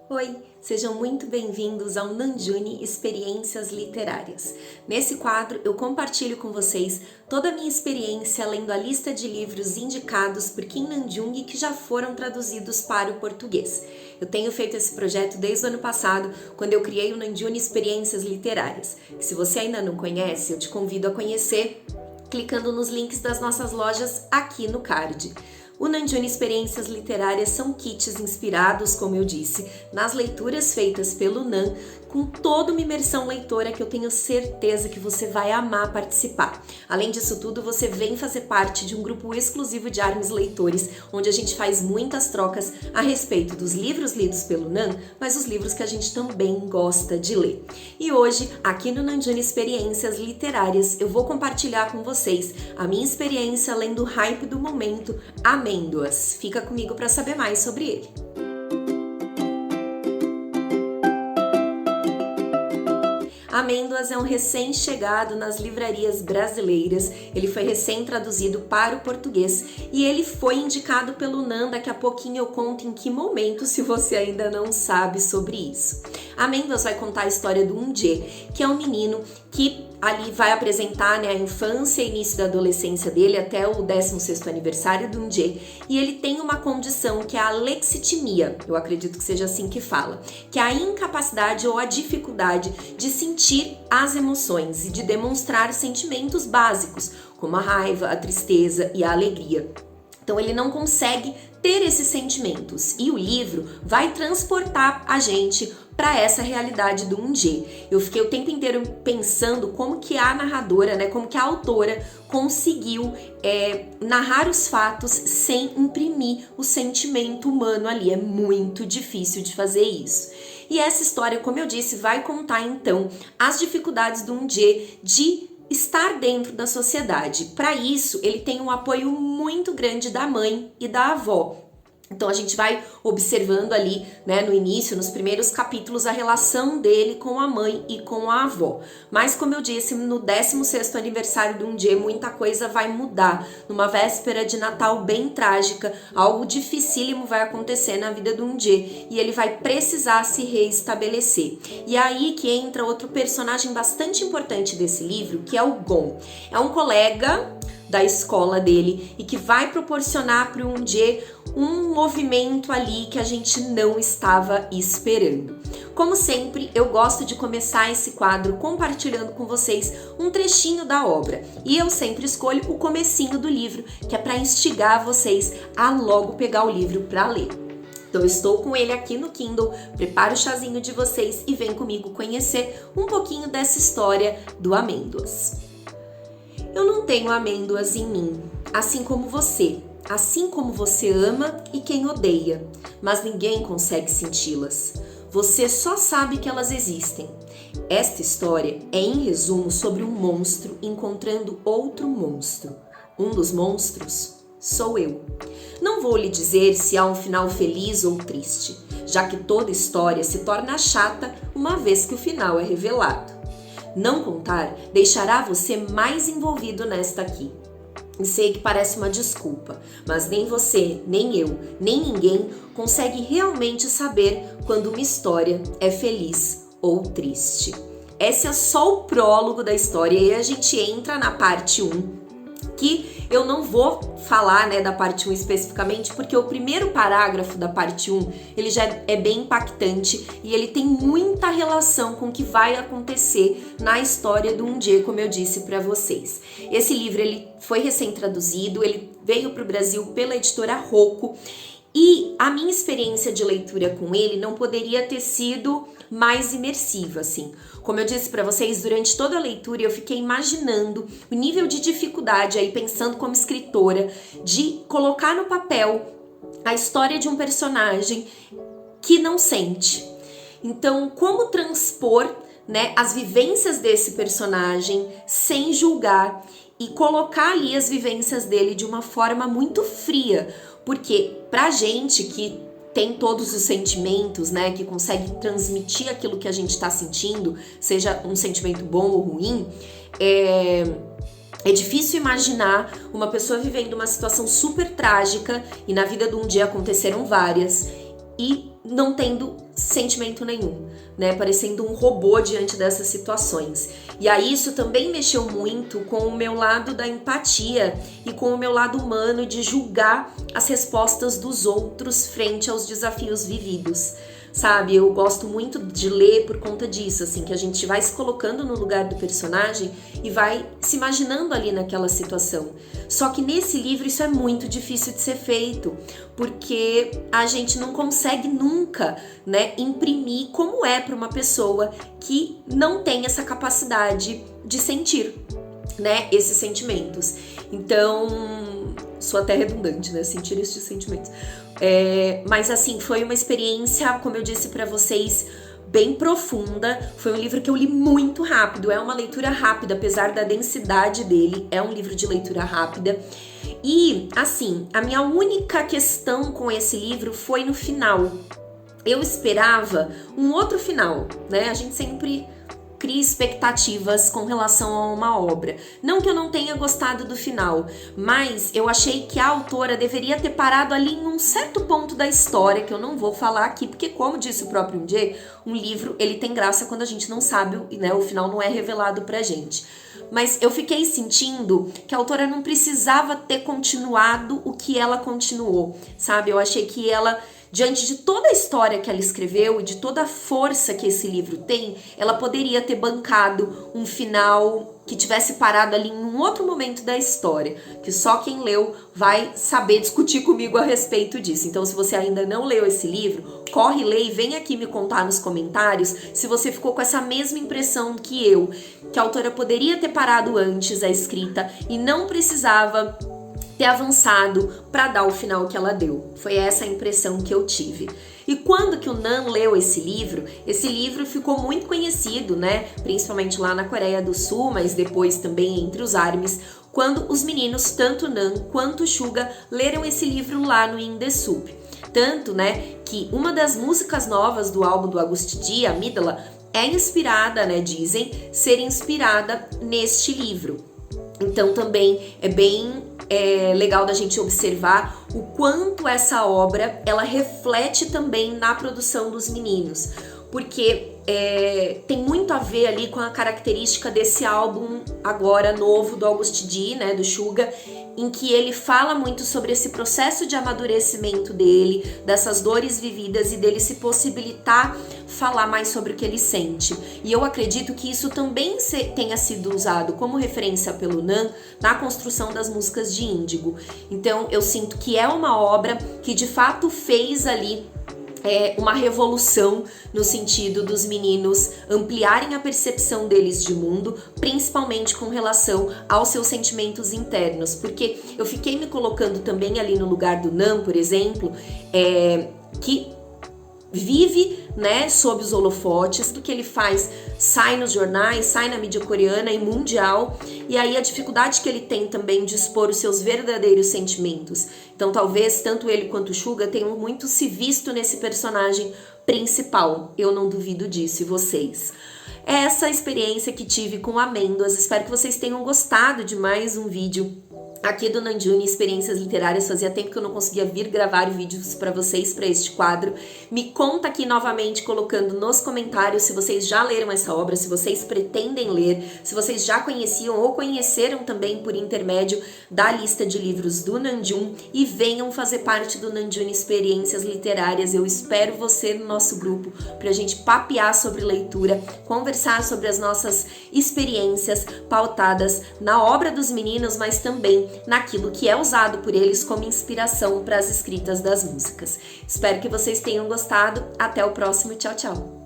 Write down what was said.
Oi, sejam muito bem-vindos ao Nanjuni Experiências Literárias. Nesse quadro, eu compartilho com vocês toda a minha experiência lendo a lista de livros indicados por Kim Nanjung que já foram traduzidos para o português. Eu tenho feito esse projeto desde o ano passado, quando eu criei o Nanjuni Experiências Literárias. Se você ainda não conhece, eu te convido a conhecer clicando nos links das nossas lojas aqui no card. O Nanjuni Experiências Literárias são kits inspirados, como eu disse, nas leituras feitas pelo Nan, com toda uma imersão leitora que eu tenho certeza que você vai amar participar. Além disso tudo, você vem fazer parte de um grupo exclusivo de ARMS Leitores, onde a gente faz muitas trocas a respeito dos livros lidos pelo Nan, mas os livros que a gente também gosta de ler. E hoje, aqui no Nanjuni Experiências Literárias, eu vou compartilhar com vocês a minha experiência lendo o hype do momento, Amêndoas. Fica comigo para saber mais sobre ele. Amêndoas é um recém-chegado nas livrarias brasileiras, ele foi recém-traduzido para o português e ele foi indicado pelo Nan. Daqui a pouquinho eu conto em que momento, se você ainda não sabe sobre isso. Amêndoas vai contar a história do Eun-jae, que é um menino que ali vai apresentar, a infância e início da adolescência dele até o 16º aniversário do Eun-jae, e ele tem uma condição que é a lexitimia, eu acredito que seja assim que fala, que é a incapacidade ou a dificuldade de sentir as emoções e de demonstrar sentimentos básicos, como a raiva, a tristeza e a alegria. Então ele não consegue ter esses sentimentos e o livro vai transportar a gente para essa realidade do Eun-jae. Eu fiquei o tempo inteiro pensando como que a narradora, como que a autora conseguiu narrar os fatos sem imprimir o sentimento humano ali. É muito difícil de fazer isso. E essa história, como eu disse, vai contar então as dificuldades do Eun-jae de estar dentro da sociedade. Para isso, ele tem um apoio muito grande da mãe e da avó. Então a gente vai observando ali, no início, nos primeiros capítulos, a relação dele com a mãe e com a avó. Mas como eu disse, no 16º aniversário do Eun-jae, muita coisa vai mudar. Numa véspera de Natal bem trágica, algo dificílimo vai acontecer na vida do Eun-jae e ele vai precisar se reestabelecer. E aí que entra outro personagem bastante importante desse livro, que é o Gon. É um colega da escola dele e que vai proporcionar para o Eun-jae um movimento ali que a gente não estava esperando. Como sempre, eu gosto de começar esse quadro compartilhando com vocês um trechinho da obra e eu sempre escolho o comecinho do livro, que é para instigar vocês a logo pegar o livro para ler. Então eu estou com ele aqui no Kindle, preparo o chazinho de vocês e vem comigo conhecer um pouquinho dessa história do Amêndoas. Eu não tenho amêndoas em mim, assim como você ama e quem odeia, mas ninguém consegue senti-las. Você só sabe que elas existem. Esta história é, em resumo, sobre um monstro encontrando outro monstro. Um dos monstros sou eu. Não vou lhe dizer se há um final feliz ou triste, já que toda história se torna chata uma vez que o final é revelado. Não contar deixará você mais envolvido nesta aqui. E sei que parece uma desculpa, mas nem você, nem eu, nem ninguém consegue realmente saber quando uma história é feliz ou triste. Esse é só o prólogo da história e a gente entra na parte 1, que eu não vou falar da parte 1 especificamente, porque o primeiro parágrafo da parte 1, ele já é bem impactante e ele tem muita relação com o que vai acontecer na história do Eun-jae, como eu disse para vocês. Esse livro ele foi recém-traduzido, ele veio para o Brasil pela editora Rocco e a minha experiência de leitura com ele não poderia ter sido mais imersiva, assim. Como eu disse para vocês, durante toda a leitura eu fiquei imaginando o nível de dificuldade aí, pensando como escritora, de colocar no papel a história de um personagem que não sente. Então, como transpor, as vivências desse personagem sem julgar e colocar ali as vivências dele de uma forma muito fria, porque pra gente que tem todos os sentimentos, que consegue transmitir aquilo que a gente está sentindo, seja um sentimento bom ou ruim, é difícil imaginar uma pessoa vivendo uma situação super trágica, e na vida de um dia aconteceram várias, e não tendo sentimento nenhum, né? Parecendo um robô diante dessas situações. E aí isso também mexeu muito com o meu lado da empatia e com o meu lado humano de julgar as respostas dos outros frente aos desafios vividos. Sabe, eu gosto muito de ler por conta disso, assim, que a gente vai se colocando no lugar do personagem e vai se imaginando ali naquela situação. Só que nesse livro isso é muito difícil de ser feito, porque a gente não consegue nunca, né, imprimir como é para uma pessoa que não tem essa capacidade de sentir, né, esses sentimentos. Então, sou até redundante, né, sentir esses sentimentos. Mas assim, foi uma experiência, como eu disse pra vocês, bem profunda. Foi um livro que eu li muito rápido, é uma leitura rápida, apesar da densidade dele, é um livro de leitura rápida. E assim, a minha única questão com esse livro foi no final. Eu esperava um outro final, né? A gente sempre cria expectativas com relação a uma obra. Não que eu não tenha gostado do final, mas eu achei que a autora deveria ter parado ali em um certo ponto da história, que eu não vou falar aqui, porque como disse o próprio Ndje, um livro, ele tem graça quando a gente não sabe, né, o final não é revelado pra gente. Mas eu fiquei sentindo que a autora não precisava ter continuado o que ela continuou, sabe? Eu achei que ela, diante de toda a história que ela escreveu e de toda a força que esse livro tem, ela poderia ter bancado um final que tivesse parado ali em um outro momento da história, que só quem leu vai saber discutir comigo a respeito disso. Então, se você ainda não leu esse livro, corre, lê e vem aqui me contar nos comentários se você ficou com essa mesma impressão que eu, que a autora poderia ter parado antes a escrita e não precisava ter avançado para dar o final que ela deu. Foi essa a impressão que eu tive. E quando que o Nan leu esse livro ficou muito conhecido, né? Principalmente lá na Coreia do Sul, mas depois também entre os ARMYs, quando os meninos, tanto Nan quanto Suga, leram esse livro lá no In-The-Sup. Tanto, né, que uma das músicas novas do álbum do Agust D, a Midala, é inspirada, né, dizem, ser inspirada neste livro. Então também é bem legal da gente observar o quanto essa obra ela reflete também na produção dos meninos, porque tem muito a ver ali com a característica desse álbum agora novo do Agust D, né, do Suga, em que ele fala muito sobre esse processo de amadurecimento dele, dessas dores vividas e dele se possibilitar falar mais sobre o que ele sente. E eu acredito que isso também tenha sido usado como referência pelo Nan na construção das músicas de Índigo. Então eu sinto que é uma obra que de fato fez ali uma revolução no sentido dos meninos ampliarem a percepção deles de mundo, principalmente com relação aos seus sentimentos internos, porque eu fiquei me colocando também ali no lugar do Nan, por exemplo, que vive, né, sob os holofotes, do que ele faz sai nos jornais, sai na mídia coreana e mundial, e aí a dificuldade que ele tem também de expor os seus verdadeiros sentimentos. Então talvez tanto ele quanto o Suga tenham muito se visto nesse personagem principal, eu não duvido disso, e vocês? Essa experiência que tive com Amêndoas, espero que vocês tenham gostado de mais um vídeo aqui do Namjoon Experiências Literárias. Fazia tempo que eu não conseguia vir gravar vídeos para vocês para este quadro. Me conta aqui novamente colocando nos comentários se vocês já leram essa obra, se vocês pretendem ler, se vocês já conheciam ou conheceram também por intermédio da lista de livros do Namjoon, e venham fazer parte do Namjoon Experiências Literárias. Eu espero você no nosso grupo para a gente papear sobre leitura, conversar sobre as nossas experiências pautadas na obra dos meninos, mas também naquilo que é usado por eles como inspiração para as escritas das músicas. Espero que vocês tenham gostado. Até o próximo. Tchau, tchau!